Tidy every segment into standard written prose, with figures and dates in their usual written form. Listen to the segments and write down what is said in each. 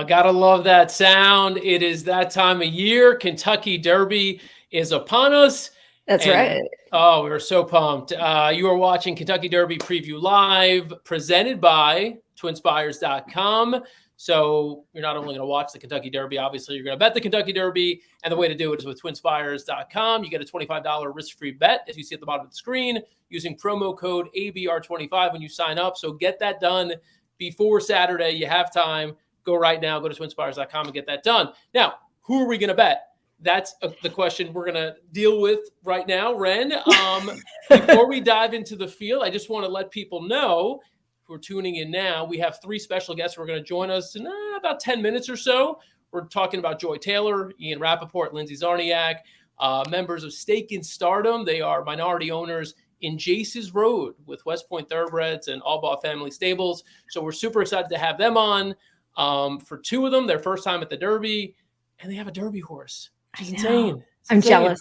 Gotta love that sound. It is that time of year. Kentucky Derby is upon us. That's right. Oh, we're so pumped. You are watching Kentucky Derby Preview Live, presented by twinspires.com. So you're not only going to watch the Kentucky Derby, obviously you're going to bet the Kentucky Derby. And the way to do it is with twinspires.com. You get a $25 risk-free bet, as you see at the bottom of the screen, using promo code ABR25 when you sign up. So get that done before Saturday. You have time. Go right now. Go to twinspires.com and get that done. Now, who are we going to bet? That's the question we're going to deal with right now, Ren. Before we dive into the field, I just want to let people know who are tuning in now, we have three special guests who are going to join us in about 10 minutes or so. We're talking about Joy Taylor, Ian Rapoport, Lindsey Czarniak, members of Stake in Stardom. They are minority owners in Jace's Road with West Point Thoroughbreds and Allbaugh Family Stables. So we're super excited to have them on. For two of them, their first time at the Derby, and they have a Derby horse. It's insane. I'm jealous.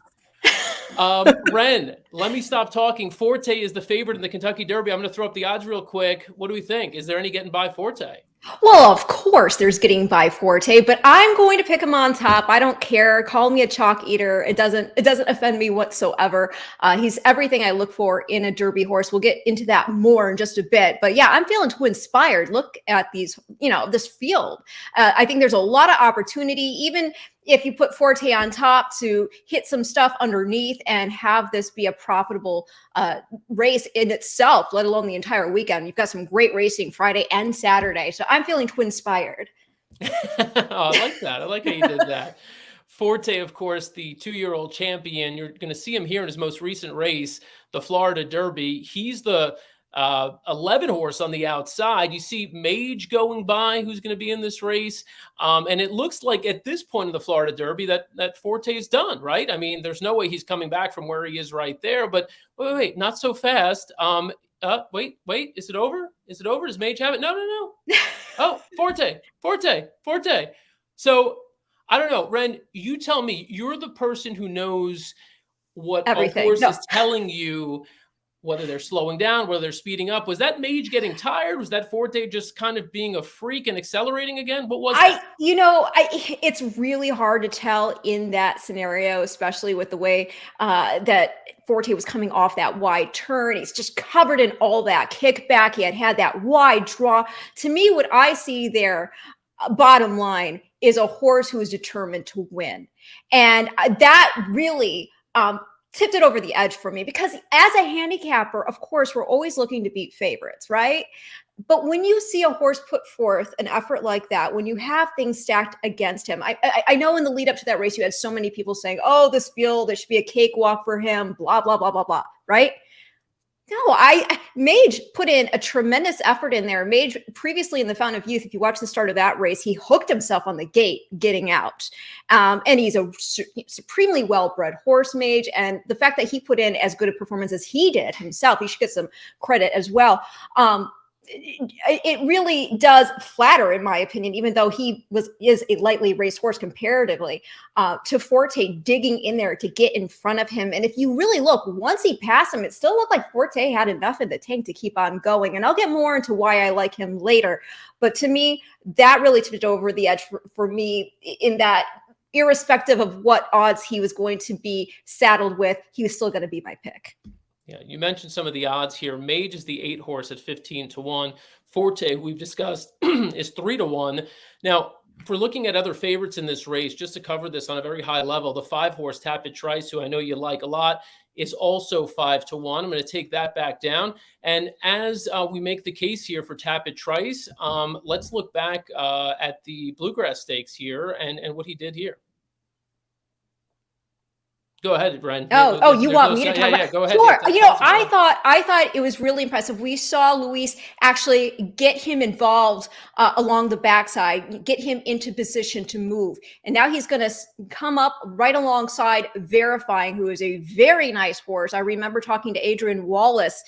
Ren, let me stop talking. Forte is the favorite in the Kentucky Derby. I'm going to throw up the odds real quick. What do we think? Is there any getting by Forte? Well, of course there's getting by Forte, but I'm going to pick him on top. I don't care. Call me a chalk eater. It doesn't offend me whatsoever. He's everything I look for in a Derby horse. We'll get into that more in just a bit. But yeah, I'm feeling too inspired. Look at these, this field. I think there's a lot of opportunity, even if you put Forte on top, to hit some stuff underneath and have this be a profitable race in itself, let alone the entire weekend. You've got some great racing Friday and Saturday. So I'm feeling twin-inspired. I like that. I like how you did that. Forte, of course, the 2-year-old champion. You're going to see him here in his most recent race, the Florida Derby. He's the 11 horse on the outside. You see Mage going by, who's going to be in this race. And it looks like at this point in the Florida Derby that Forte is done, right? I mean, there's no way he's coming back from where he is right there. But wait, not so fast. Wait, is it over? Is it over? Does Mage have it? No. Oh, Forte. So I don't know, Ren, you tell me. You're the person who knows what everything. A horse is telling you, whether they're slowing down, whether they're speeding up. Was that Mage getting tired? Was that Forte just kind of being a freak and accelerating again? What was that? It's really hard to tell in that scenario, especially with the way that Forte was coming off that wide turn. He's just covered in all that kickback. He had that wide draw. To me, what I see there, bottom line, is a horse who is determined to win. And that really tipped it over the edge for me, because as a handicapper, of course, we're always looking to beat favorites, right? But when you see a horse put forth an effort like that, when you have things stacked against him, I know in the lead up to that race, you had so many people saying, oh, this field, it should be a cakewalk for him, blah, blah, blah, blah, blah, right? No, Mage put in a tremendous effort in there. Mage, previously in the Fountain of Youth, if you watch the start of that race, he hooked himself on the gate getting out. And he's a supremely well-bred horse, Mage. And the fact that he put in as good a performance as he did himself, he should get some credit as well. It really does flatter, in my opinion, even though he is a lightly raced horse comparatively, to Forte digging in there to get in front of him. And if you really look, once he passed him, it still looked like Forte had enough in the tank to keep on going. And I'll get more into why I like him later. But to me, that really tipped over the edge for me, in that irrespective of what odds he was going to be saddled with, he was still going to be my pick. Yeah, you mentioned some of the odds here. Mage is the 8 horse at 15-1. Forte, who we've discussed, is 3-1. Now, if we're looking at other favorites in this race, just to cover this on a very high level, the 5 horse Tapit Trice, who I know you like a lot, is also 5-1. I'm going to take that back down. And as we make the case here for Tapit Trice, let's look back at the Bluegrass Stakes here and what he did here. Go ahead, Ren. You want me to talk about? Yeah, go ahead. Sure. I thought it was really impressive. We saw Luis actually get him involved along the backside, get him into position to move. And now he's going to come up right alongside Verifying, who is a very nice horse. I remember talking to Adrian Wallace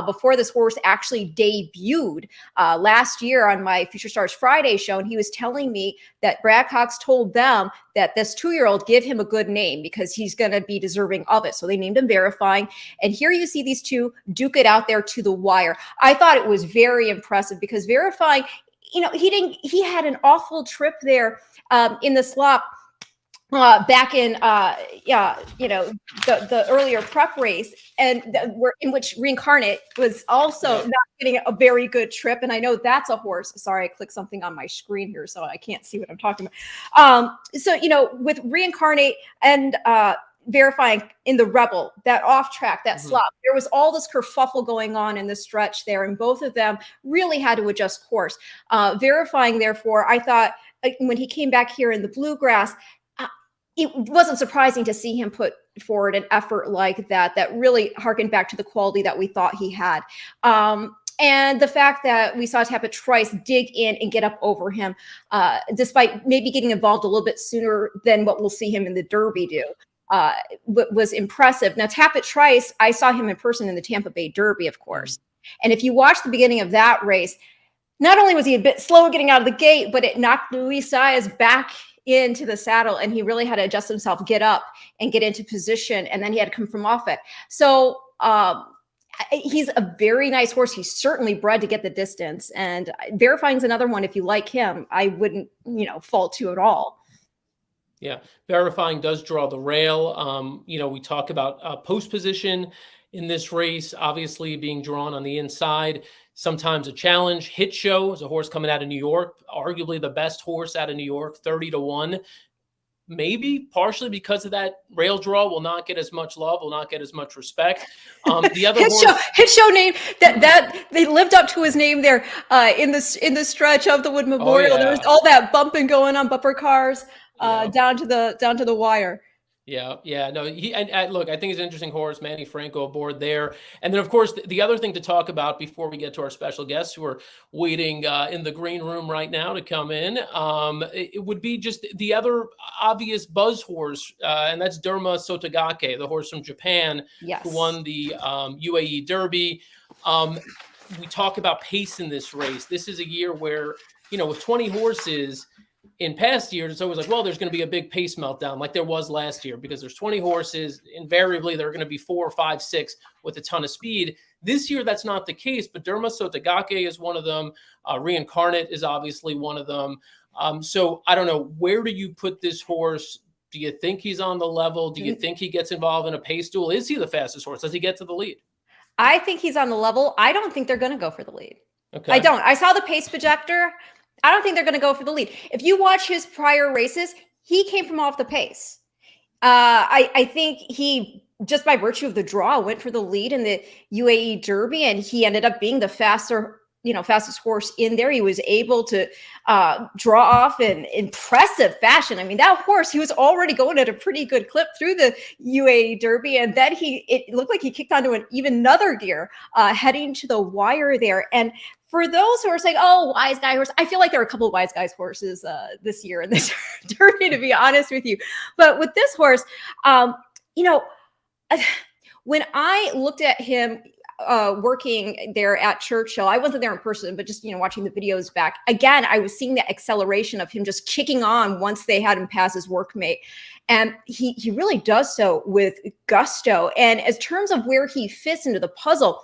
before this horse actually debuted last year on my Future Stars Friday show. And he was telling me that Brad Cox told them that this 2-year-old, give him a good name because he's going to be deserving of it. So they named him Verifying. And here you see these two duke it out there to the wire. I thought it was very impressive because Verifying, he had an awful trip there in the slop back in the earlier prep race, and in which Reincarnate was also not getting a very good trip. And I know that's a horse. Sorry, I clicked something on my screen here, so I can't see what I'm talking about. So with Reincarnate and verifying in the Rebel, that off track, that slop, there was all this kerfuffle going on in the stretch there, and both of them really had to adjust course. Verifying, therefore, I thought when he came back here in the bluegrass, it wasn't surprising to see him put forward an effort like that really harkened back to the quality that we thought he had. And the fact that we saw Tapit Trice dig in and get up over him, despite maybe getting involved a little bit sooner than what we'll see him in the Derby do, was impressive. Now, Tapit Trice, I saw him in person in the Tampa Bay Derby, of course. And if you watch the beginning of that race, not only was he a bit slow getting out of the gate, but it knocked Luis Saez back into the saddle, and he really had to adjust himself, get up and get into position, and then he had to come from off it. So he's a very nice horse. He's certainly bred to get the distance, and Verifying's another one. If you like him, I wouldn't fault to at all. Yeah, Verifying does draw the rail. We talk about post position in this race, obviously being drawn on the inside. Sometimes a challenge. Hit Show is a horse coming out of New York, arguably the best horse out of New York, 30-1. Maybe partially because of that rail draw, will not get as much love, will not get as much respect. The other Hit Show name that they lived up to his name there in the stretch of the Wood Memorial. Oh, yeah. There was all that bumping going on, bumper cars down to the wire. Yeah. No, look, I think it's an interesting horse. Manny Franco aboard there. And then, of course, the other thing to talk about before we get to our special guests who are waiting in the green room right now to come in, it would be just the other obvious buzz horse, and that's Derma Sotogake, the horse from Japan, who won the UAE Derby. We talk about pace in this race. This is a year where, with 20 horses, in past years, it's always like, well, there's going to be a big pace meltdown like there was last year because there's 20 horses. Invariably, there are going to be 4, 5, 6 with a ton of speed. This year, that's not the case, but Derma Sotogake is one of them. Reincarnate is obviously one of them. So I don't know, where do you put this horse? Do you think he's on the level? Do you think he gets involved in a pace duel? Is he the fastest horse? Does he get to the lead? I think he's on the level. I don't think they're going to go for the lead. Okay. I don't. I saw the pace projector. I don't think they're going to go for the lead. If you watch his prior races, he came from off the pace. I think he, just by virtue of the draw, went for the lead in the UAE Derby, and he ended up being the fastest horse in there. He was able to draw off in impressive fashion. I mean, that horse, he was already going at a pretty good clip through the UAE Derby, and then it looked like he kicked onto even another gear heading to the wire there. And for those who are saying, oh, wise guy horse, I feel like there are a couple of wise guys horses this year in this Derby, to be honest with you. But with this horse, when I looked at him working there at Churchill, I wasn't there in person, but just, watching the videos back, again, I was seeing the acceleration of him just kicking on once they had him pass his workmate. And he really does so with gusto. And as terms of where he fits into the puzzle,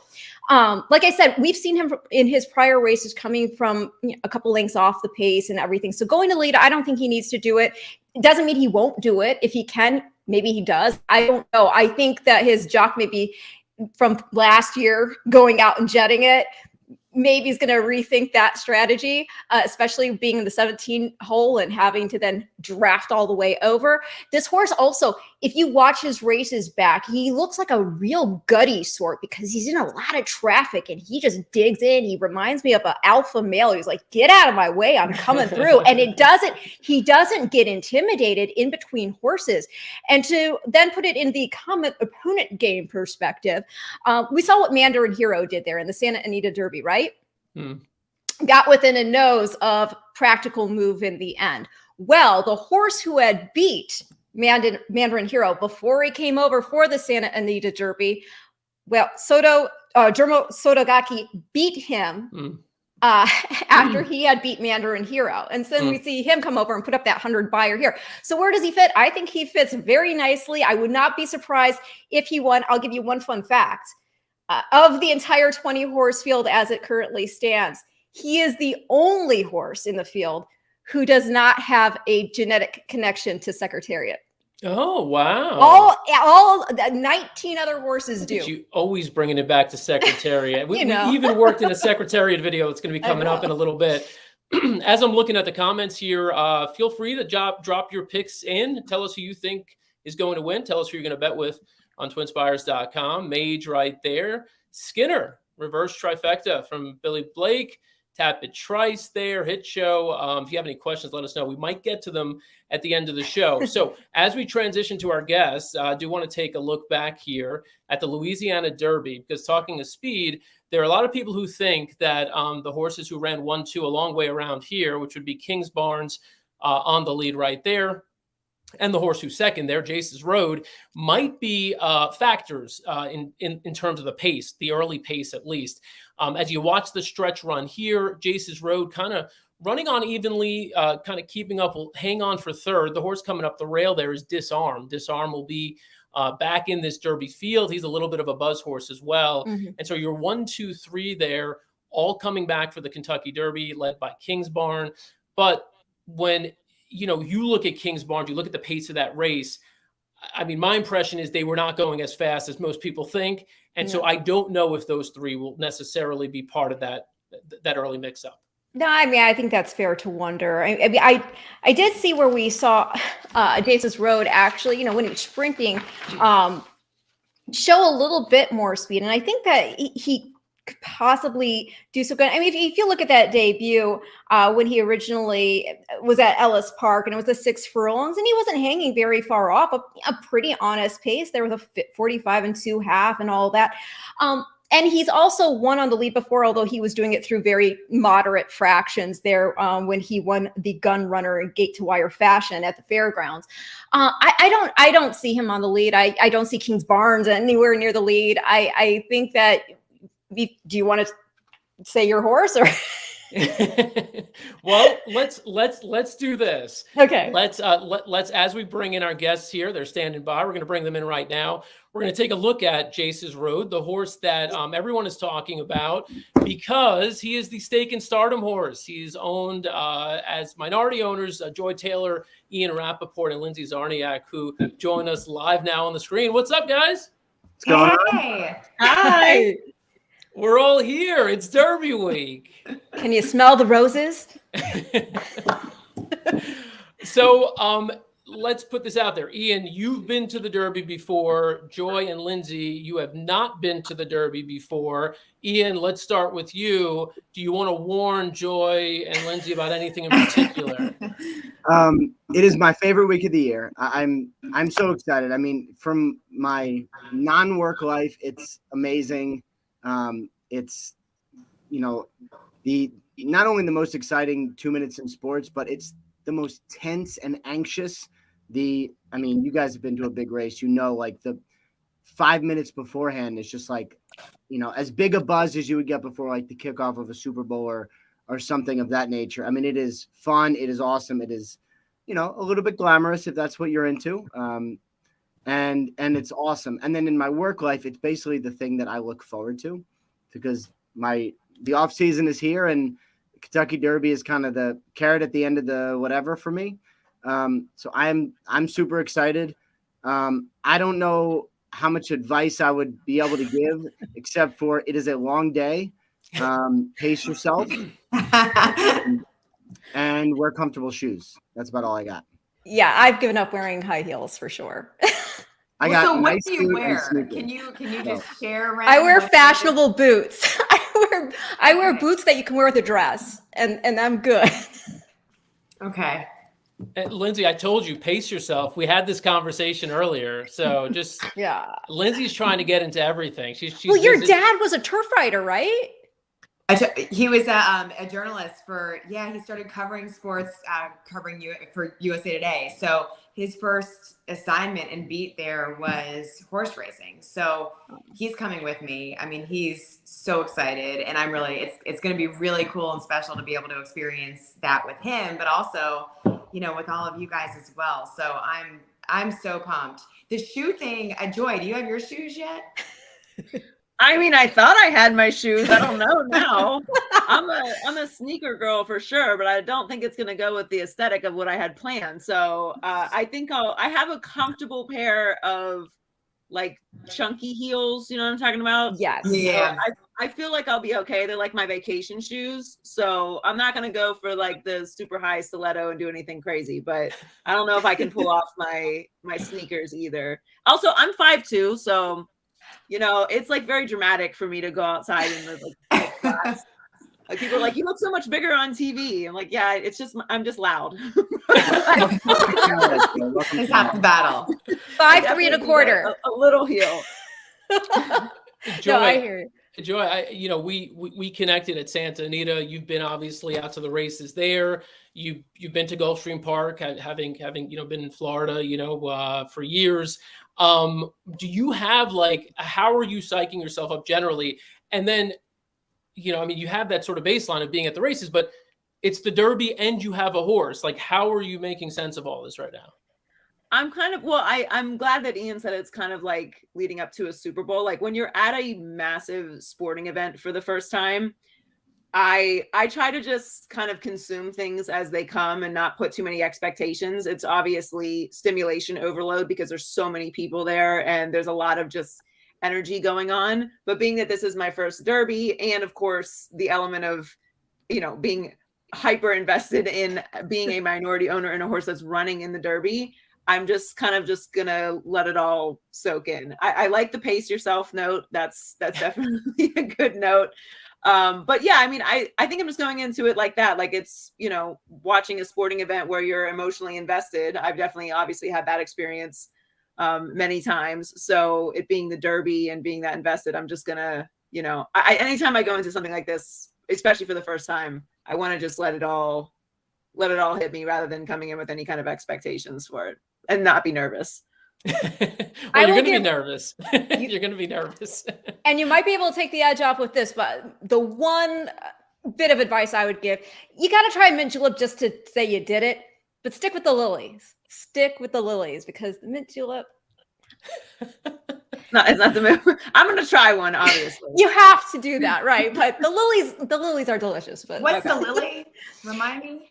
like I said, we've seen him in his prior races coming from a couple lengths off the pace and everything. So going to lead, I don't think he needs to do it. It doesn't mean he won't do it. If he can, maybe he does. I don't know. I think that his jock may be from last year going out and jetting it. Maybe he's going to rethink that strategy, especially being in the 17 hole and having to then draft all the way over. This horse also, if you watch his races back, he looks like a real gutty sort because he's in a lot of traffic and he just digs in. He reminds me of an alpha male. He's like, get out of my way, I'm coming through. And he doesn't get intimidated in between horses. And to then put it in the common opponent game perspective, we saw what Mandarin Hero did there in the Santa Anita Derby, right? Got within a nose of Practical Move in the end. Well, the horse who had beat Mandarin Hero before he came over for the Santa Anita Derby, well, Derma Sotogake beat him after he had beat Mandarin Hero. And so then we see him come over and put up that 100 buyer here. So where does he fit? I think he fits very nicely. I would not be surprised if he won. I'll give you one fun fact. Of the entire 20 horse field as it currently stands, he is the only horse in the field who does not have a genetic connection to Secretariat. Oh, wow. All 19 other horses do. You always bringing it back to Secretariat. We know. even worked in a Secretariat video. It's going to be coming up in a little bit. As I'm looking at the comments here, feel free to drop your picks in. Tell us who you think is going to win. Tell us who you're going to bet with on twinspires.com. Mage right there. Skinner, reverse trifecta from Billy Blake. Tapit, Trice there, Hit Show. If you have any questions, let us know. We might get to them at the end of the show. So as we transition to our guests, I do want to take a look back here at the Louisiana Derby, because talking of speed, there are a lot of people who think that the horses who ran 1-2 a long way around here, which would be King's Barnes on the lead right there, and the horse who's second there, Jace's Road, might be factors in terms of the pace, the early pace at least. As you watch the stretch run here, Jace's Road kind of running on evenly, kind of keeping up, will hang on for third. The horse coming up the rail there is Disarm. Disarm will be back in this Derby field. He's a little bit of a buzz horse as well. Mm-hmm. And so you're 1, 2, 3 there, all coming back for the Kentucky Derby, led by Kingsbarn. But when you look at Kingsbarn, you look at the pace of that race, I mean, my impression is they were not going as fast as most people think. And so I don't know if those three will necessarily be part of that early mix-up. No, I mean, I think that's fair to wonder. I did see where we saw Jace's Road actually, when he was sprinting, show a little bit more speed. And I think that he could possibly do so good. I mean, if you look at that debut when he originally was at Ellis Park, and it was the 6 furlongs, and he wasn't hanging very far off, a pretty honest pace. There was a 45 and 2.5 and all that. And he's also won on the lead before, although he was doing it through very moderate fractions there when he won the Gun Runner in gate to wire fashion at the fairgrounds. I don't see him on the lead. I don't see King's Barnes anywhere near the lead. I think that. Do you want to say your horse or? Well, let's do this. Okay. Let's as we bring in our guests here, they're standing by. We're going to bring them in right now. We're going to take a look at Jace's Road, the horse that everyone is talking about, because he is the Stake and Stardom horse. He's owned as minority owners, Joy Taylor, Ian Rapoport, and Lindsey Czarniak, who join us live now on the screen. What's up, guys? What's going on? Hi. We're all here. It's Derby week. Can you smell the roses? So let's put this out there. Ian, you've been to the Derby before. Joy and Lindsey, you have not been to the Derby before. Ian, let's start with you. Do you want to warn Joy and Lindsey about anything in particular? It is my favorite week of the year. I'm so excited. I mean, from my non-work life, it's amazing. It's, not only the most exciting 2 minutes in sports, but it's the most tense and anxious. You guys have been to a big race, like the 5 minutes beforehand is just like, as big a buzz as you would get before like the kickoff of a Super Bowl or something of that nature. I mean, it is fun. It is awesome. It is, a little bit glamorous if that's what you're into. And it's awesome. And then in my work life, it's basically the thing that I look forward to, because the off season is here, and Kentucky Derby is kind of the carrot at the end of the whatever for me. So I'm super excited. I don't know how much advice I would be able to give, except for it is a long day. Pace yourself and wear comfortable shoes. That's about all I got. Yeah, I've given up wearing high heels for sure. So what do you wear? Can you just share around? I wear fashionable boots. I wear boots that you can wear with a dress, and I'm good. Okay. And Lindsey, I told you, pace yourself. We had this conversation earlier, so just Lindsey's trying to get into everything. She's well, your dad was a turf rider, right? He was a journalist he started covering sports, for USA Today. So his first assignment and beat there was horse racing. So he's coming with me. I mean, he's so excited, and I'm really, it's going to be really cool and special to be able to experience that with him, but also, with all of you guys as well. So I'm so pumped. The shoe thing, Joy, do you have your shoes yet? I mean, I thought I had my shoes. I don't know now. I'm a sneaker girl for sure, but I don't think it's going to go with the aesthetic of what I had planned. So I think I have a comfortable pair of like chunky heels. You know what I'm talking about? Yes. Yeah. So I feel like I'll be okay. They're like my vacation shoes. So I'm not going to go for like the super high stiletto and do anything crazy, but I don't know if I can pull off my sneakers either. Also, I'm 5'2", so you know, it's like very dramatic for me to go outside in the like flats. Like people are like, you look so much bigger on TV. I'm like, yeah, it's just I'm just loud. It's half the battle. 5'3" and a quarter. A little heel. Joy, No, I hear you. Joy, we connected at Santa Anita. You've been obviously out to the races there. You've been to Gulfstream Park, having been in Florida, for years. Do you have how are you psyching yourself up generally? And then, you have that sort of baseline of being at the races, but it's the Derby and you have a horse. Like, how are you making sense of all this right now? I'm I'm glad that Ian said it's kind of like leading up to a Super Bowl. Like when you're at a massive sporting event for the first time, I try to just kind of consume things as they come and not put too many expectations. It's obviously stimulation overload because there's so many people there and there's a lot of just energy going on. But being that this is my first Derby and of course the element of, being hyper invested in being a minority owner in a horse that's running in the Derby, I'm just gonna let it all soak in. I like the pace yourself note. That's definitely a good note. But yeah, I think I'm just going into it like that. Like it's, watching a sporting event where you're emotionally invested. I've definitely obviously had that experience many times. So it being the Derby and being that invested, I'm just gonna, anytime I go into something like this, especially for the first time, I want to just let it all hit me rather than coming in with any kind of expectations for it and not be nervous. Well, you're going to be nervous. You're going to be nervous. And you might be able to take the edge off with this, but the one bit of advice I would give, you got to try mint julep just to say you did it, but stick with the lilies. Stick with the lilies because the mint julep. No, it's not the move. I'm going to try one, obviously. You have to do that, right? But the lilies are delicious. But what's the lily? Remind me.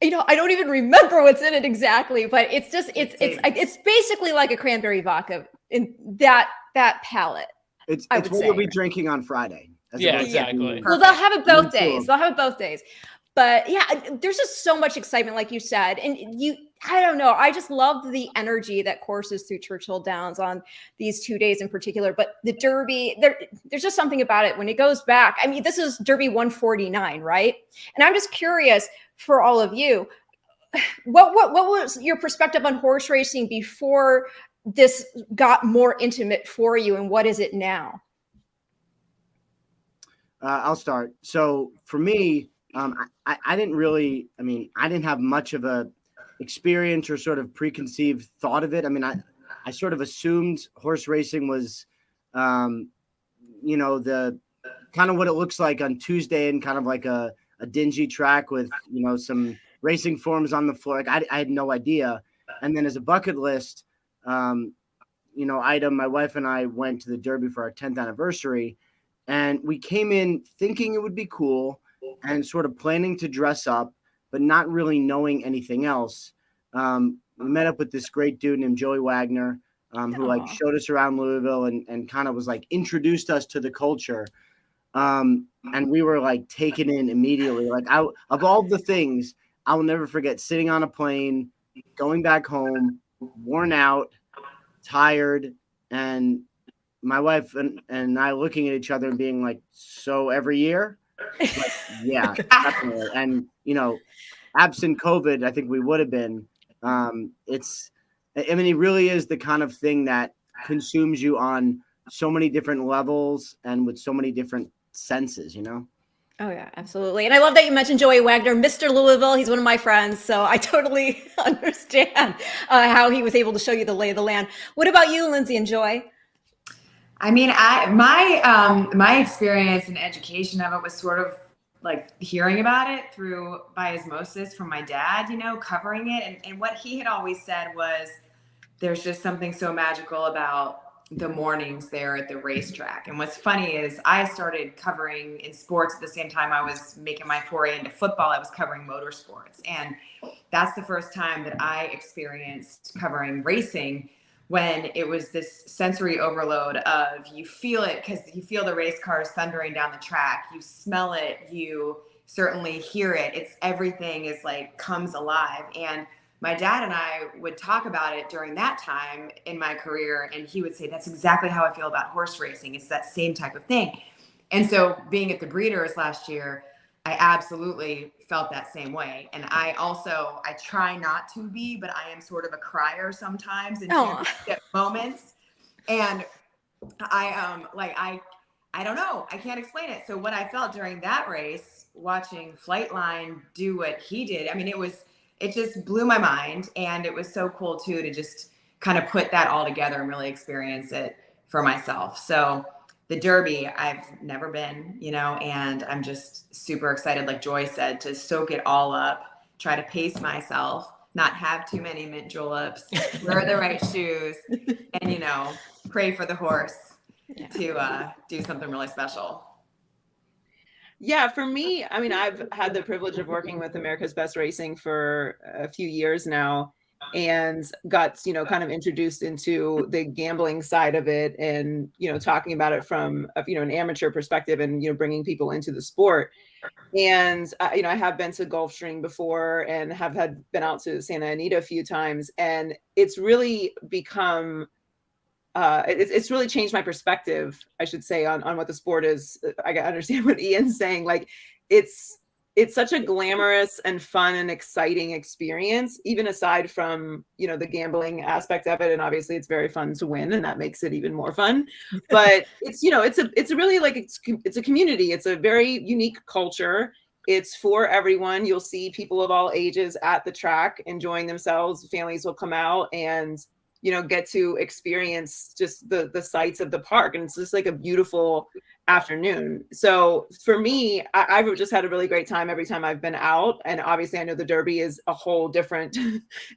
I don't even remember what's in it exactly, but it's basically like a cranberry vodka in that palette. It's what you'll be drinking on Friday. Yeah, exactly. Well, they'll have it both days. But yeah, there's just so much excitement, like you said. And I don't know. I just love the energy that courses through Churchill Downs on these 2 days in particular. But the Derby, there's just something about it when it goes back. This is Derby 149, right? And I'm just curious for all of you, what was your perspective on horse racing before this got more intimate for you, and what is it now? I'll start. So for me, I didn't really, I didn't have much of a experience or sort of preconceived thought of it. I sort of assumed horse racing was, the kind of what it looks like on Tuesday and kind of like a dingy track with, some racing forms on the floor. Like I had no idea. And then as a bucket list, item, my wife and I went to the Derby for our 10th anniversary, and we came in thinking it would be cool and sort of planning to dress up, but not really knowing anything else. We met up with this great dude named Joey Wagner, who showed us around Louisville and kind of was introduced us to the culture. And we were taken in immediately. Of all the things, I will never forget sitting on a plane, going back home, worn out, tired, and my wife and I looking at each other and being like, so every year? Yeah, definitely. And, absent COVID, I think we would have been. It really is the kind of thing that consumes you on so many different levels and with so many different senses, Oh yeah, absolutely. And I love that you mentioned Joey Wagner, Mr. Louisville. He's one of my friends, so I totally understand how he was able to show you the lay of the land. What about you, Lindsey and Joy? My experience and education of it was sort of like hearing about it by osmosis from my dad, covering it. And what he had always said was, there's just something so magical about the mornings there at the racetrack. And what's funny is I started covering in sports at the same time I was making my foray into football. I was covering motorsports. And that's the first time that I experienced covering racing, when it was this sensory overload of, you feel it because you feel the race cars thundering down the track. You smell it. You certainly hear it. It's everything is like comes alive. And my dad and I would talk about it during that time in my career, and he would say, that's exactly how I feel about horse racing. It's that same type of thing. And so being at the Breeders last year, I absolutely felt that same way. And I try not to be, but I am sort of a crier sometimes in championship moments. And I don't know, I can't explain it. So what I felt during that race, watching Flightline do what he did, I mean, it just blew my mind. And it was so cool too, to just kind of put that all together and really experience it for myself. So the Derby, I've never been, and I'm just super excited, like Joy said, to soak it all up, try to pace myself, not have too many mint juleps, wear the right shoes, and, pray for the horse to do something really special. Yeah, for me, I mean, I've had the privilege of working with America's Best Racing for a few years now, and got, kind of introduced into the gambling side of it, and, talking about it from, an amateur perspective, and, bringing people into the sport. And, I have been to Gulfstream before, and have been out to Santa Anita a few times, and it's really become it's really changed my perspective, I should say, on what the sport is. I understand what Ian's saying. Like, it's such a glamorous and fun and exciting experience, even aside from, the gambling aspect of it. And obviously it's very fun to win, and that makes it even more fun. But it's a really, like, it's a community. It's a very unique culture. It's for everyone. You'll see people of all ages at the track enjoying themselves. Families will come out and, get to experience just the sights of the park. And it's just like a beautiful afternoon. So for me, I've just had a really great time every time I've been out. And obviously I know the Derby is a whole different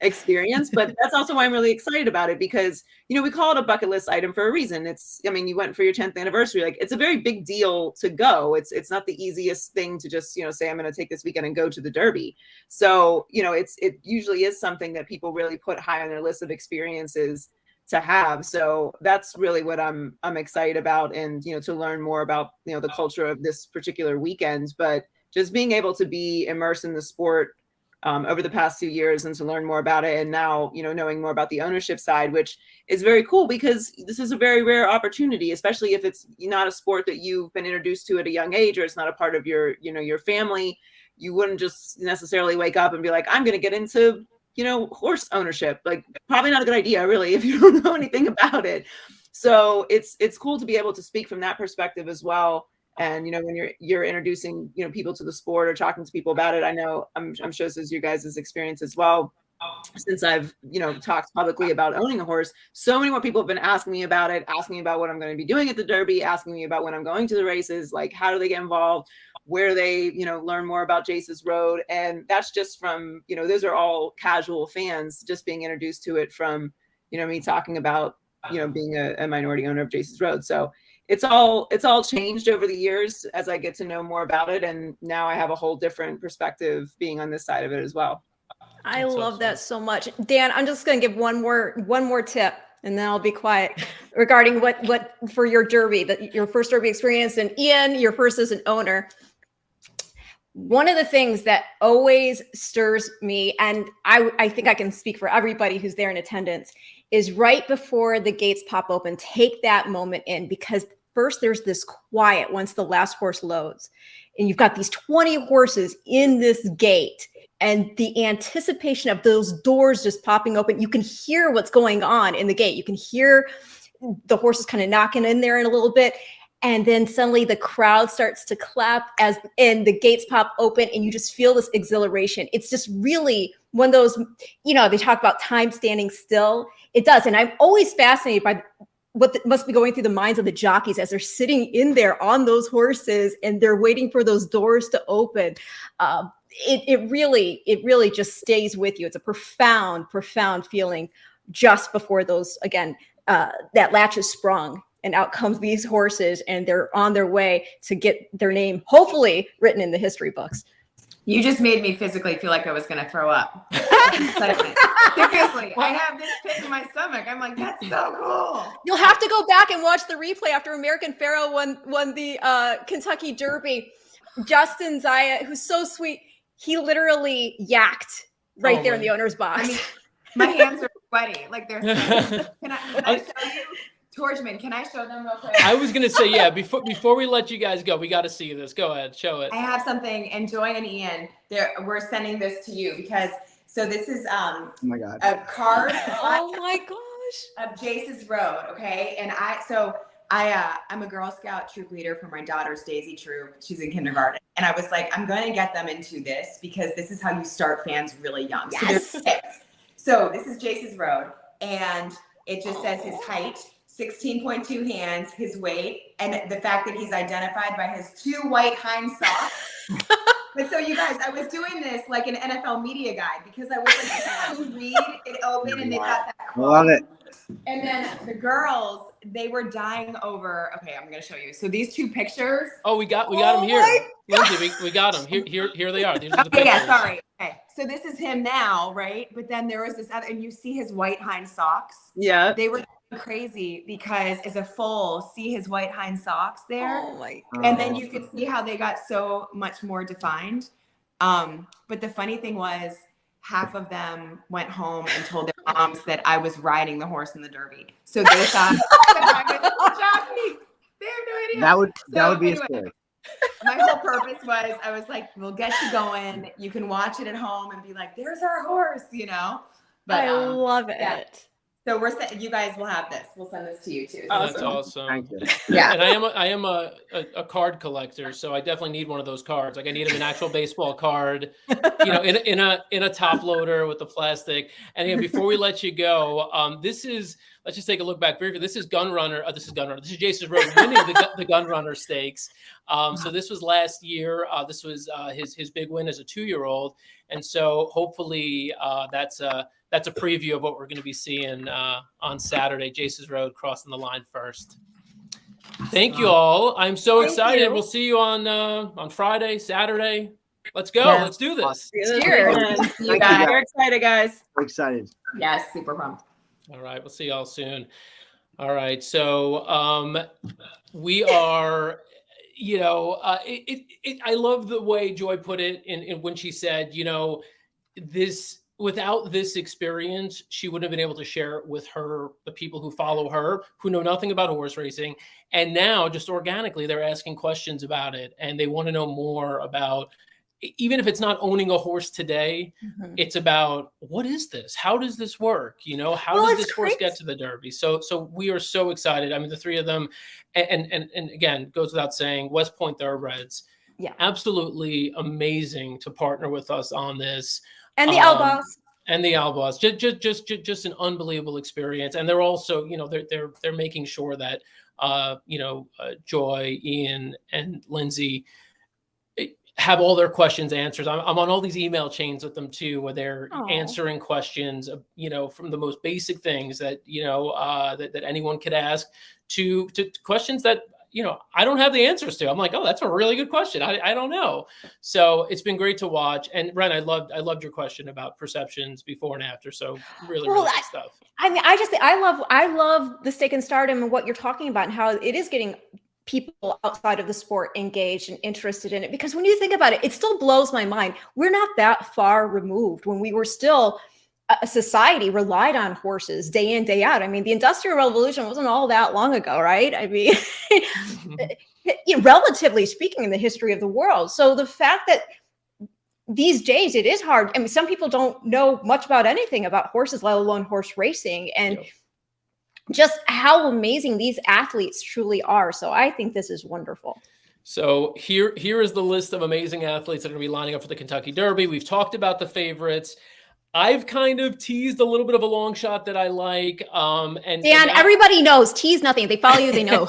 experience, but that's also why I'm really excited about it, because, we call it a bucket list item for a reason. You went for your 10th anniversary. Like, it's a very big deal to go. It's not the easiest thing to just, say, I'm going to take this weekend and go to the Derby. So, it usually is something that people really put high on their list of experiences to have. So that's really what I'm excited about, and, to learn more about, the culture of this particular weekend, but just being able to be immersed in the sport over the past 2 years, and to learn more about it. And now, knowing more about the ownership side, which is very cool, because this is a very rare opportunity, especially if it's not a sport that you've been introduced to at a young age, or it's not a part of your, your family. You wouldn't just necessarily wake up and be like, I'm going to get into, horse ownership. Like, probably not a good idea, really, if you don't know anything about it. So it's cool to be able to speak from that perspective as well. And, when you're introducing, people to the sport, or talking to people about it, I know I'm sure this is your guys' experience as well. Since I've, talked publicly about owning a horse, so many more people have been asking me about it, asking me about what I'm going to be doing at the Derby, asking me about when I'm going to the races, like, how do they get involved, where they, learn more about Jace's Road. And that's just from, those are all casual fans just being introduced to it from, me talking about, being a minority owner of Jace's Road. So it's all changed over the years as I get to know more about it. And now I have a whole different perspective being on this side of it as well. I love that so much. Dan, I'm just going to give one more tip, and then I'll be quiet, regarding what for your Derby, your first Derby experience, and Ian, your first as an owner. One of the things that always stirs me, and I think I can speak for everybody who's there in attendance, is right before the gates pop open, take that moment in, because first there's this quiet once the last horse loads, and you've got these 20 horses in this gate, and the anticipation of those doors just popping open. You can hear what's going on in the gate. You can hear the horses kind of knocking in there in a little bit. And then suddenly the crowd starts to clap and the gates pop open, and you just feel this exhilaration. It's just really one of those, they talk about time standing still. It does. And I'm always fascinated by what must be going through the minds of the jockeys as they're sitting in there on those horses and they're waiting for those doors to open. It really just stays with you. It's a profound feeling just before those, again, that latch is sprung, and out comes these horses, and they're on their way to get their name, hopefully, written in the history books. You just made me physically feel like I was going to throw up. Excitement. Seriously, I have this pit in my stomach. I'm like, that's so cool. You'll have to go back and watch the replay after American Pharoah won the Kentucky Derby. Justin Zaya, who's so sweet, he literally yacked right there in the owner's box. I mean, my hands are sweaty. Like they're sweaty. Can I show you? Tordjman, can I show them real quick? I was gonna say, yeah, before we let you guys go, we got to see this. Go ahead, show it. I have something, and Joy and Ian, we're sending this to you because this is Oh my God. a card Oh my gosh. of Jace's Road, okay? And I'm a Girl Scout troop leader for my daughter's Daisy troop. She's in kindergarten. And I was like, I'm going to get them into this because this is how you start fans really young. Yes. So they're 6. So this is Jace's Road, and it just says his height, 16.2 hands, his weight, and the fact that he's identified by his 2 white hind socks. But so you guys, I was doing this like an NFL media guide because I was like, you read it open and they got that quote. Love it. And then the girls, they were dying over. Okay, I'm gonna show you. So these 2 pictures. Oh, we got them here, Lindsay. We got them here. They are. These are the Okay, pictures. yeah, sorry. Okay, so this is him now, right? But then there was this other, and you see his white hind socks. Yeah. They were crazy because as a foal, see his white hind socks there. Oh my. And then you could see how they got so much more defined. But the funny thing was, half of them went home and told their moms that I was riding the horse in the Derby. So they thought that I was jockey. They have no idea. That would be a anyway, story. my whole purpose was, I was like, we'll get you going. You can watch it at home and be like, there's our horse, you know? But I love it. yeah. So you guys will have this. We'll send this to you too. So That's awesome. Thank you. Yeah. And I am a card collector, so I definitely need one of those cards. Like I need an actual baseball card, in a top loader with the plastic. And again, before we let you go, let's just take a look back briefly. This is Gunrunner. This is Jace's Road winning the Gunrunner Stakes. So this was last year. This was his big win as a 2-year-old, and so hopefully that's a preview of what we're going to be seeing on Saturday. Jace's Road crossing the line first. Thank you all. I'm so excited. you. We'll see you on Friday, Saturday. Let's go. Yeah. Let's do this. Cheers. You guys. We're excited, guys. We're excited. Yes, super pumped. All right. We'll see y'all soon. All right. So we are, I love the way Joy put it in when she said, without this experience, she wouldn't have been able to share it with the people who follow her, who know nothing about horse racing. And now just organically, they're asking questions about it, and they want to know more about, even if it's not owning a horse today, it's about, what is this? How does this work? How did this horse get to the Derby? So we are so excited. I mean, the 3 of them, and again, goes without saying, West Point Thoroughbreds, absolutely amazing to partner with us on this. And the Outlaws. And the Outlaws, just an unbelievable experience. And they're also, they're making sure that, Joy, Ian, and Lindsay have all their questions answered. I'm on all these email chains with them too, where they're answering questions, from the most basic things that, that anyone could ask to questions that, I don't have the answers to. I'm like, oh, that's a really good question. I don't know. So it's been great to watch. And Ren, I loved your question about perceptions before and after. So really good stuff. I mean, I love the Stake and Stardom and what you're talking about and how it is getting people outside of the sport engaged and interested in it. Because when you think about it, it still blows my mind. We're not that far removed when we were still a society relied on horses day in, day out. I mean, the Industrial Revolution wasn't all that long ago, right? I mean, relatively speaking, in the history of the world. So the fact that these days it is hard. I mean, some people don't know much about anything about horses, let alone horse racing, and just how amazing these athletes truly are. So I think this is wonderful. So here is the list of amazing athletes that are going to be lining up for the Kentucky Derby. We've talked about the favorites. I've kind of teased a little bit of a long shot that I like. Dan, everybody knows. Tease nothing. They follow you, they know.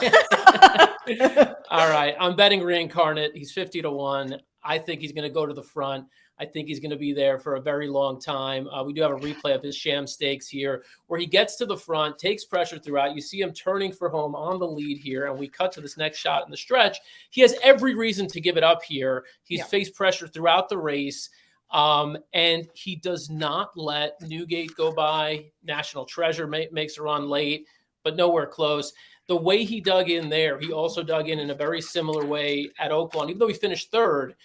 All right. I'm betting Reincarnate. He's 50-1. I think he's going to go to the front. I think he's going to be there for a very long time. We do have a replay of his sham stakes here where he gets to the front, takes pressure throughout. You see him turning for home on the lead here, and we cut to this next shot in the stretch. He has every reason to give it up here. He's faced pressure throughout the race, and he does not let Newgate go by. National Treasure makes a run late, but nowhere close. The way he dug in there, he also dug in a very similar way at Oaklawn. Even though he finished third,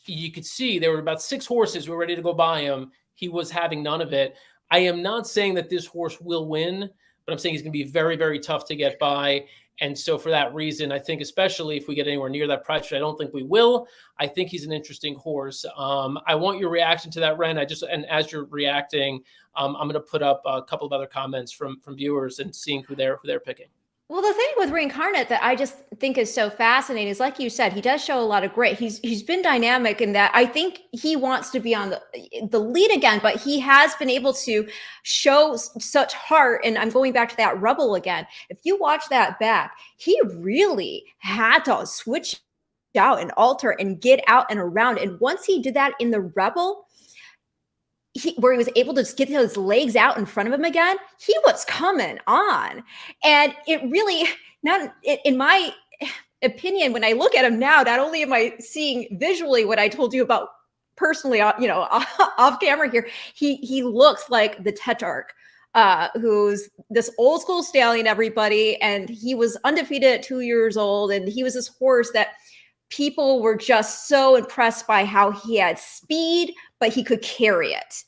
you could see there were about 6 horses who were ready to go by him. He was having none of it. I am not saying that this horse will win, but I'm saying he's going to be very, very tough to get by. And so for that reason, I think especially if we get anywhere near that price, which I don't think we will, I think he's an interesting horse. I want your reaction to that, Ren. And as you're reacting, I'm going to put up a couple of other comments from viewers and seeing who they're picking. Well, the thing with Reincarnate that I just think is so fascinating is, like you said, he does show a lot of grit. He's been dynamic in that I think he wants to be on the lead again, but he has been able to show such heart. And I'm going back to that Rebel again. If you watch that back, he really had to switch out and alter and get out and around. And once he did that in the Rebel, where he was able to just get his legs out in front of him again, he was coming on. And it really, not in my opinion, when I look at him now, not only am I seeing visually what I told you about personally, off camera here, he looks like the Tetrarch, who's this old school stallion, everybody. And he was undefeated at 2 years old. And he was this horse that people were just so impressed by how he had speed, but he could carry it.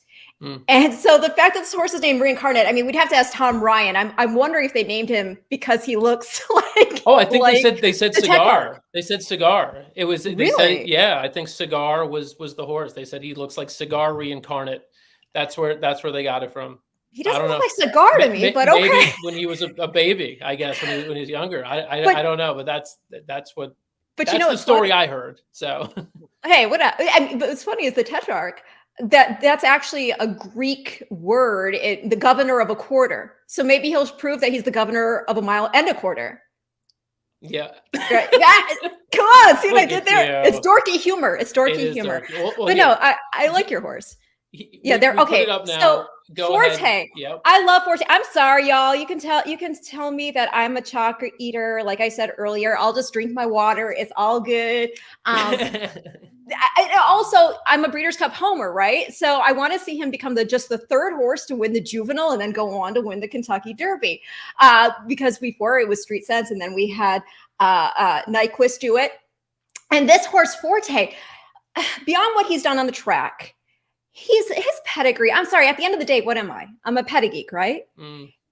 And so the fact that this horse is named Reincarnate, I mean, we'd have to ask Tom Ryan. I'm wondering if they named him because he looks like. Oh, I think they said Cigar. They said Cigar. It was they really? said, yeah. I think Cigar was the horse. They said he looks like Cigar Reincarnate. That's where they got it from. He doesn't look like Cigar to me, but okay. Maybe when he was a baby, I guess when he was younger. I don't know, but that's what. But that's the story I heard. So hey, what? But what's funny is the Tetrarch. That's actually a Greek word, the governor of a quarter. So maybe he'll prove that he's the governor of a mile and a quarter. Yeah. Right. Come on, see what I did there? It's dorky humor. It's dorky humor. Dorky. Well, but no, I like your horse. They're okay. So Forte. Yep. I love Forte. I'm sorry, y'all. You can tell me that I'm a chocolate eater. Like I said earlier, I'll just drink my water. It's all good. Also, I'm a Breeders' Cup homer, right? So I want to see him become just the third horse to win the juvenile and then go on to win the Kentucky Derby. Because before it was Street Sense, and then we had Nyquist do it. And this horse Forte, beyond what he's done on the track, his pedigree. I'm sorry. At the end of the day, what am I? I'm a pedigeek, right?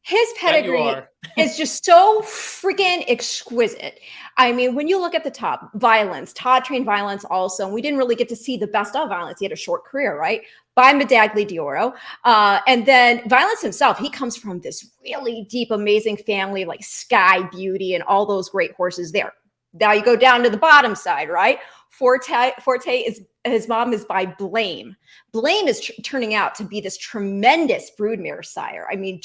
His pedigree is just so freaking exquisite. I mean, when you look at the top, Violence, Todd trained Violence also. And we didn't really get to see the best of Violence. He had a short career, right? By Medaglia d'Oro. And then Violence himself, he comes from this really deep, amazing family like Sky Beauty and all those great horses there. Now you go down to the bottom side, right? Forte is, his mom is by Blame. Blame is turning out to be this tremendous broodmare sire. I mean,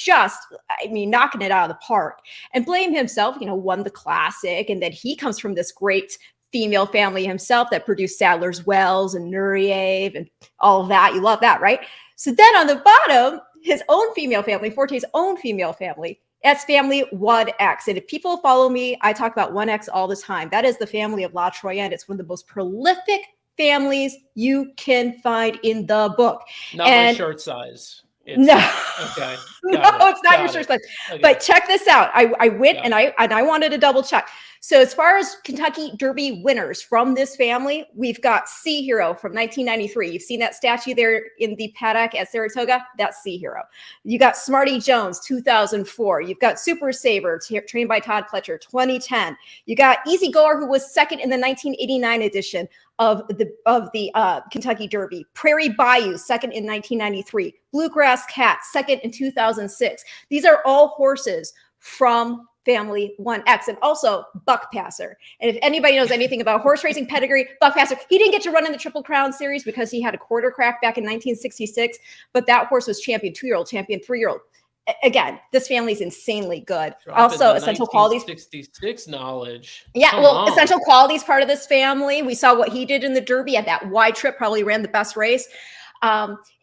knocking it out of the park. And Blame himself, won the Classic. And then he comes from this great female family himself that produced Sadler's Wells and Nureyev and all of that. You love that, right? So then on the bottom, his own female family, Forte's own female family, that's family 1X. And if people follow me, I talk about 1X all the time. That is the family of La Troyenne. It's one of the most prolific families you can find in the book. Not my shirt size. No. Okay. It's not your shirt size. Okay. But check this out. I went and I wanted to double check. So as far as Kentucky Derby winners from this family, we've got Sea Hero from 1993. You've seen that statue there in the paddock at Saratoga? That's Sea Hero. You got Smarty Jones, 2004. You've got Super Saver, trained by Todd Pletcher, 2010. You got Easy Goer, who was second in the 1989 edition of the Kentucky Derby. Prairie Bayou, second in 1993. Bluegrass Cat, second in 2006. These are all horses from family 1X, and also Buck Passer. And if anybody knows anything about horse racing pedigree, Buck Passer, he didn't get to run in the Triple Crown series because he had a quarter crack back in 1966, but that horse was champion 2-year-old, champion 3-year-old. again, this family's insanely good. Dropping Also, the essential qualities. 1966 knowledge. Yeah, Come well, on. essential qualities part of this family. We saw what he did in the Derby at that wide trip, probably ran the best race.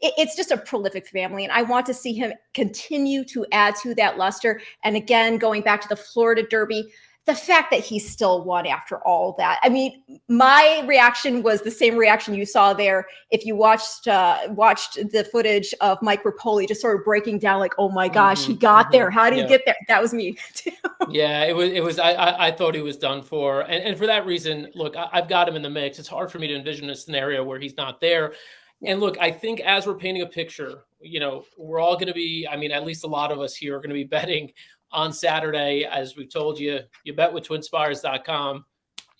It's just a prolific family, and I want to see him continue to add to that luster. And again, going back to the Florida Derby, the fact that he still won after all that. I mean, my reaction was the same reaction you saw there. If you watched the footage of Mike Rapoport just sort of breaking down, like, oh my gosh, he got there. How did he get there? That was me too. Yeah, it was. I thought he was done for, and for that reason, look, I've got him in the mix. It's hard for me to envision a scenario where he's not there. And look, I think as we're painting a picture, we're all going to be, I mean, at least a lot of us here are going to be betting on Saturday. As we told you, you bet with twinspires.com.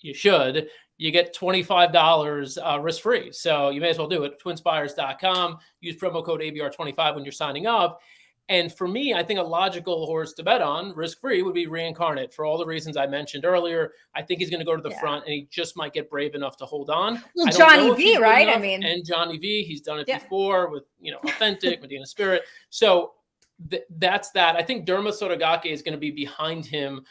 You should. You get $25 risk-free. So you may as well do it. Twinspires.com. Use promo code ABR25 when you're signing up. And for me, I think a logical horse to bet on, risk-free, would be Reincarnate. For all the reasons I mentioned earlier, I think he's going to go to the front, and he just might get brave enough to hold on. Well, Johnny V, right? I mean, and Johnny V, he's done it before with, Authentic, Medina Spirit. So that's that. I think Derma Sotogake is going to be behind him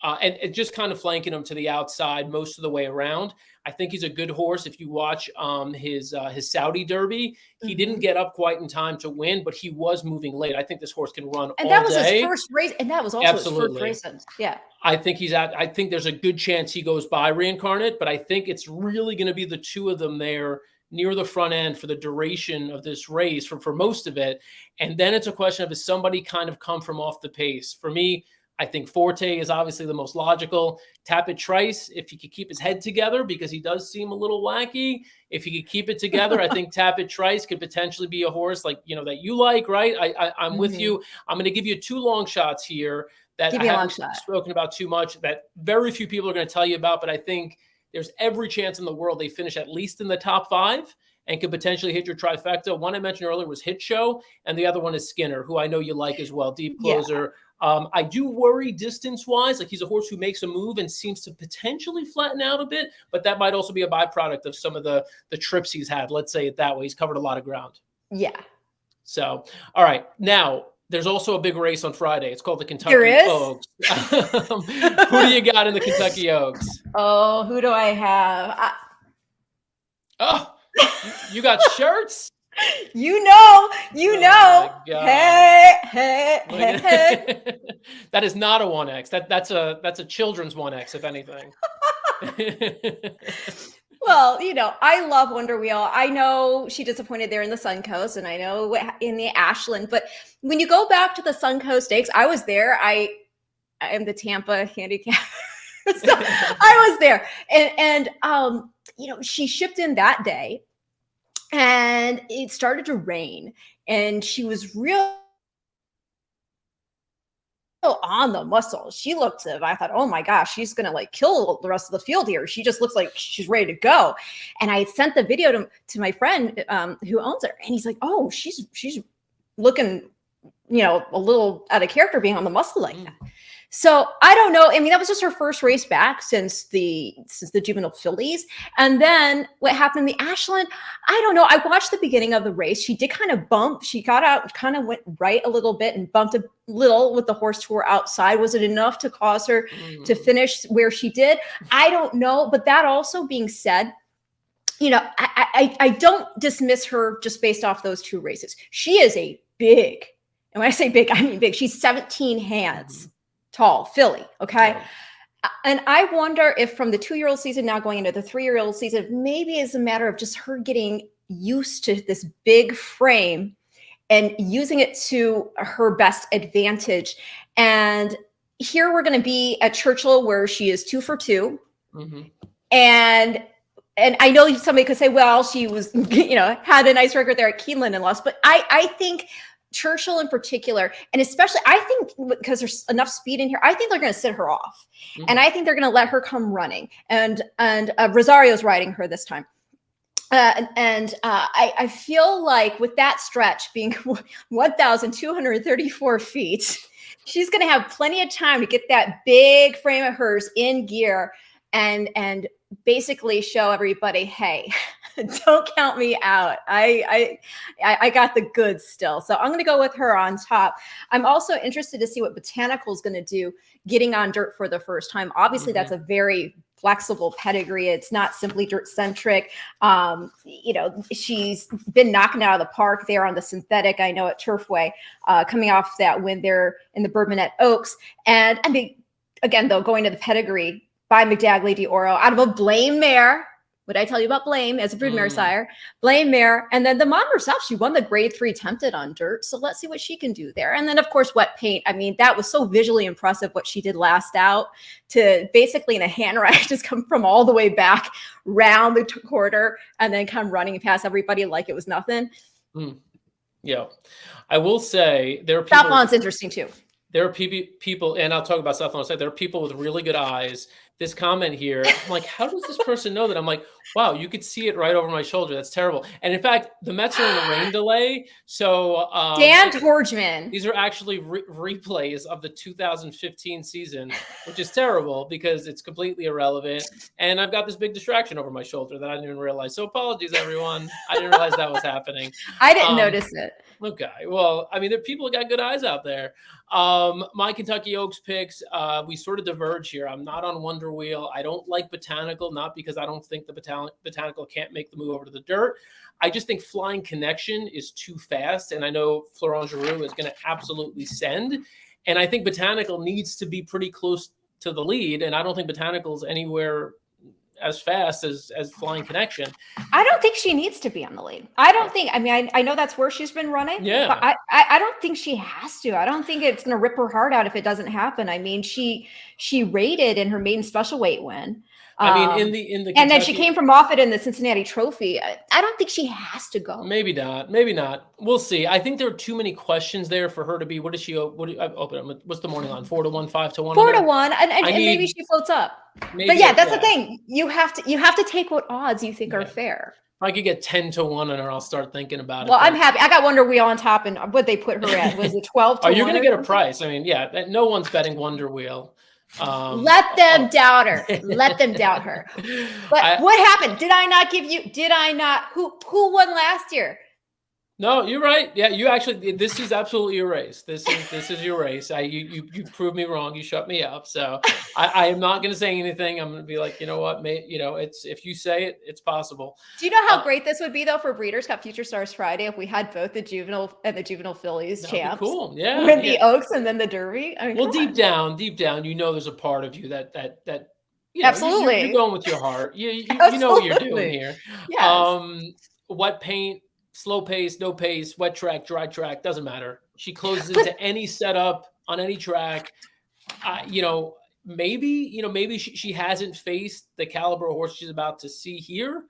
and just kind of flanking him to the outside most of the way around. I think he's a good horse. If you watch his Saudi Derby, he didn't get up quite in time to win, but he was moving late. I think this horse can run and all that was day. his first race, and that was also his first race. Yeah. I think I think there's a good chance he goes by Reincarnate, but I think it's really going to be the two of them there near the front end for the duration of this race for most of it. And then it's a question of, is somebody kind of come from off the pace? For me, I think Forte is obviously the most logical. Tapit Trice, if he could keep his head together, because he does seem a little wacky. If he could keep it together, I think Tapit Trice could potentially be a horse like, that you like, right? I'm with you. I'm going to give you two long shots here that I haven't spoken about too much, that very few people are going to tell you about, but I think there's every chance in the world they finish at least in the top 5 and could potentially hit your trifecta. One I mentioned earlier was Hit Show, and the other one is Skinner, who I know you like as well, deep closer. Yeah. I do worry distance-wise. Like, he's a horse who makes a move and seems to potentially flatten out a bit, but that might also be a byproduct of some of the trips he's had. Let's say it that way. He's covered a lot of ground. Yeah. So, all right. Now, there's also a big race on Friday. It's called the Kentucky Oaks. Who do you got in the Kentucky Oaks? Oh, who do I have? Oh, you got shirts? You know. Hey. That is not a 1X. That's a children's 1X, if anything. Well, I love Wonder Wheel. I know she disappointed there in the Suncoast, and I know in the Ashland. But when you go back to the Suncoast Stakes, I was there. I am the Tampa handicap. So I was there. And she shipped in that day, and it started to rain. And she was real on the muscle. She looked at, I thought, oh my gosh, she's gonna kill the rest of the field here. She just looks like she's ready to go. And I sent the video to my friend who owns her, and he's like, oh, she's looking a little out of character being on the muscle like that. So I don't know. I mean, that was just her first race back since the juvenile fillies. And then what happened in the Ashland, I don't know. I watched the beginning of the race. She did kind of bump. She got out, kind of went right a little bit and bumped a little with the horse to her outside. Was it enough to cause her to finish where she did? I don't know. But that also being said, I don't dismiss her just based off those two races. She is a big, and when I say big, I mean big. She's 17 hands tall filly. Okay. Yeah. And I wonder if from the 2-year-old season now going into the 3-year-old season, maybe it's a matter of just her getting used to this big frame and using it to her best advantage. And here we're going to be at Churchill, where she is 2 for 2. And I know somebody could say, well, she was, had a nice record there at Keeneland and lost, but I think Churchill in particular, and especially, I think because there's enough speed in here, I think they're going to sit her off. And I think they're going to let her come running. And Rosario's riding her this time. I feel like with that stretch being 1,234 feet, she's going to have plenty of time to get that big frame of hers in gear and basically show everybody, hey, Don't count me out. I got the goods still. So I'm going to go with her on top. I'm also interested to see what Botanical is going to do getting on dirt for the first time. Obviously, that's a very flexible pedigree. It's not simply dirt centric. She's been knocking it out of the park there on the synthetic, I know, at Turfway, coming off that win there in the Bourbonnette Oaks. And I mean, again, though, going to the pedigree by McDagley d'Oro out of a Blame mare. What I tell you about Blame as a broodmare sire? Blame mare. And then the mom herself, she won the grade 3 tempted on dirt. So let's see what she can do there. And then, of course, Wet Paint. I mean, that was so visually impressive what she did last out to basically in a hand ride just come from all the way back round the quarter and then come running past everybody like it was nothing. Yeah. I will say there are people. Southlawn's interesting too. There are people, and I'll talk about Southlawn in a second. There are people with really good eyes. This comment here, I'm like, how does this person know that? I'm like, wow, you could see it right over my shoulder. That's terrible. And in fact, the Mets are in a rain delay. So Dan Tordjman. These are actually replays of the 2015 season, which is terrible because it's completely irrelevant. And I've got this big distraction over my shoulder that I didn't even realize. So apologies, everyone. I didn't realize that was happening. I didn't notice it. Okay. Well, I mean, there are people that got good eyes out there. My Kentucky Oaks picks, we sort of diverge here. I'm not on Wonder Wheel. I don't like Botanical, not because I don't think the Botanical can't make the move over to the dirt. I just think Flying Connection is too fast. And I know Florent Giroux is going to absolutely send. And I think Botanical needs to be pretty close to the lead. And I don't think Botanical's anywhere as fast as Flying Connection. I don't think she needs to be on the lead. I don't think, I mean, I know that's where she's been running. Yeah. But I don't think she has to. I don't think it's going to rip her heart out if it doesn't happen. I mean, she rated in her maiden special weight win. I mean, in the and Kentucky, then she came from Moffitt in the Cincinnati Trophy. I don't think she has to go. Maybe not. We'll see. I think there are too many questions there for her to be. What is she? What's the morning line? 4-1, 5-1. 4-1, and maybe she floats up. But yeah, that's the thing. You have to take what odds you think are fair. If I could get 10-1 on her, I'll start thinking about it. Well, I'm happy. I got Wonder Wheel on top, and what they put her at was it 12 to 1? Oh, you're going to get a price. I mean, yeah, no one's betting Wonder Wheel. Let them doubt her. Let them doubt her. But what happened? Did I not? Who won last year? No, you're right. Yeah, you actually. This is absolutely your race. This is your race. You proved me wrong. You shut me up. So I am not going to say anything. I'm going to be like, you know what, mate. You know, it's if you say it, it's possible. Do you know how great this would be though for Breeders' Cup Future Stars Friday if we had both the juvenile and the juvenile fillies champs? Cool. Yeah. With the Oaks and then the Derby. I mean, well, deep down, you know, there's a part of you that you know, absolutely you're going with your heart. You know what you're doing here. Yes. Wet Paint. Slow pace, no pace, wet track, dry track, doesn't matter. She closes into any setup on any track. Maybe she hasn't faced the caliber of horse she's about to see here,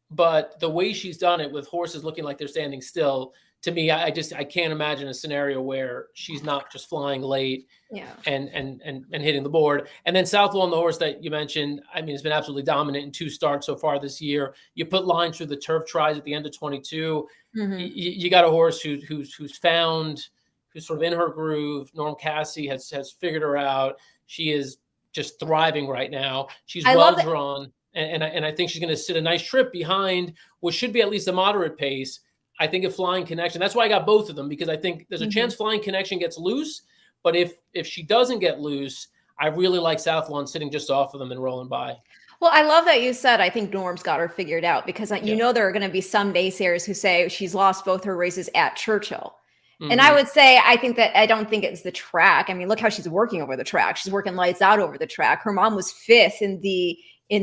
but the way she's done it with horses looking like they're standing still, to me, I can't imagine a scenario where she's not just flying late and hitting the board. And then Southlawn, the horse that you mentioned, I mean, it's been absolutely dominant in 2 starts so far this year. You put lines through the turf tries at the end of 22. Mm-hmm. You got a horse who's found, who's sort of in her groove. Norm Cassie has figured her out. She is just thriving right now. She's well drawn. And I think she's going to sit a nice trip behind what should be at least a moderate pace. I think if Flying Connection, that's why I got both of them, because I think there's a chance Flying Connection gets loose. But if she doesn't get loose, I really like Southlawn sitting just off of them and rolling by. Well, I love that you said, I think Norm's got her figured out, because you know there are going to be some naysayers who say she's lost both her races at Churchill. Mm-hmm. And I would say, I don't think it's the track. I mean, look how she's working over the track. She's working lights out over the track. Her mom was 5th in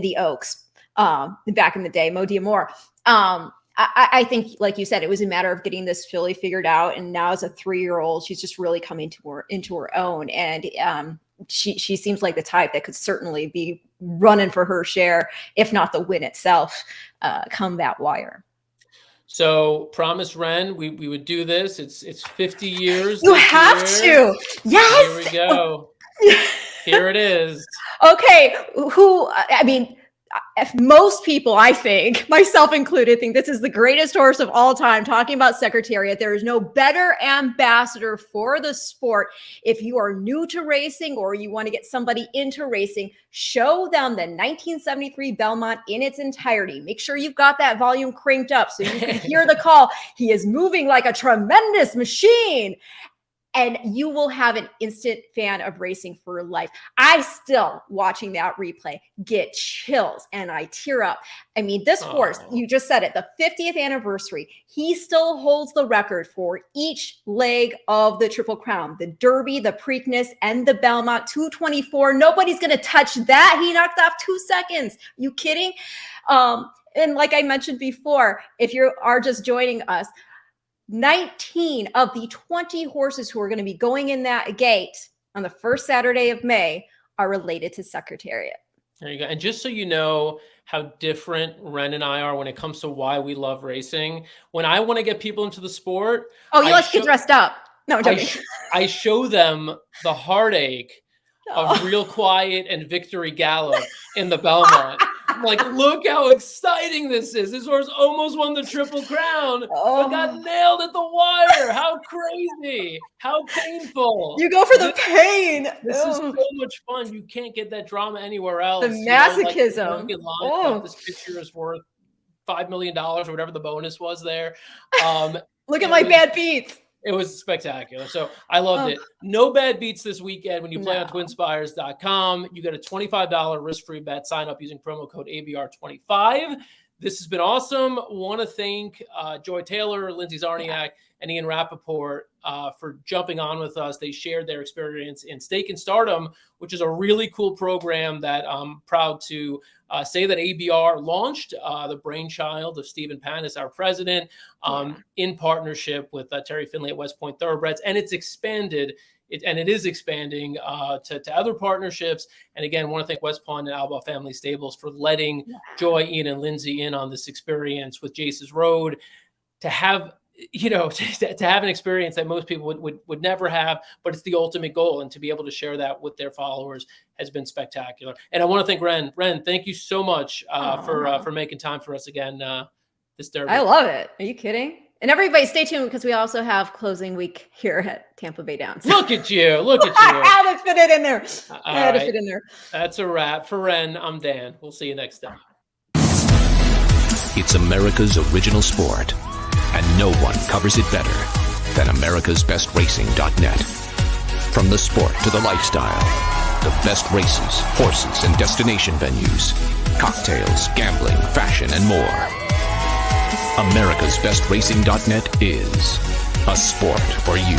the Oaks back in the day, Mo Diamore. I think, like you said, it was a matter of getting this filly figured out. And now as a 3-year-old, she's just really coming into her own. And she seems like the type that could certainly be running for her share, if not the win itself, come that wire. So Promise Ren, we would do this. It's 50 years. You have to. Yes. Here we go. Here it is. Okay. most people, I think, myself included, think this is the greatest horse of all time. Talking about Secretariat, there is no better ambassador for the sport. If you are new to racing or you want to get somebody into racing, show them the 1973 Belmont in its entirety. Make sure you've got that volume cranked up so you can hear the call. He is moving like a tremendous machine. And you will have an instant fan of racing for life. I still, watching that replay, get chills and I tear up. I mean, this horse, you just said it, the 50th anniversary, he still holds the record for each leg of the Triple Crown, the Derby, the Preakness, and the Belmont, 2:24. Nobody's going to touch that. He knocked off 2 seconds. You kidding? And like I mentioned before, if you are just joining us, 19 of the 20 horses who are going to be going in that gate on the first Saturday of May are related to Secretariat. There you go. And just so you know how different Ren and I are when it comes to why we love racing, when I want to get people into the sport. Oh, you like to get dressed up. No, I'm joking. I show them the heartache of Real Quiet and Victory Gallop in the Belmont. Like, look how exciting this is. This horse almost won the Triple Crown, but got nailed at the wire. How crazy. How painful. You go for the pain. This is so much fun. You can't get that drama anywhere else. The masochism. This picture is worth $5 million or whatever the bonus was there. Look at my bad beats. It was spectacular. So I loved it. No bad beats this weekend when you play on twinspires.com. You get a $25 risk-free bet. Sign up using promo code ABR25. This has been awesome. Want to thank Joy Taylor, Lindsey Czarniak, and Ian Rapoport for jumping on with us. They shared their experience in Stake and Stardom, which is a really cool program that I'm proud to say that ABR launched, the brainchild of Stephen Panis, our president, in partnership with Terry Finley at West Point Thoroughbreds. And it's expanded. It is expanding to other partnerships. And again, I want to thank West Point and Alba Family Stables for letting Joy, Ian, and Lindsey in on this experience with Jace's Road. To have, to have an experience that most people would never have, but it's the ultimate goal. And to be able to share that with their followers has been spectacular. And I want to thank Ren. Ren, thank you so much for making time for us again this Derby. I love it. Are you kidding? And everybody stay tuned because we also have closing week here at Tampa Bay Downs. Look at you. Look at you. I had to fit it in there. Fit in there. That's a wrap. For Ren, I'm Dan. We'll see you next time. It's America's original sport, and no one covers it better than America'sBestRacing.net. From the sport to the lifestyle, the best races, horses, and destination venues, cocktails, gambling, fashion, and more. America'sBestRacing.net is a sport for you.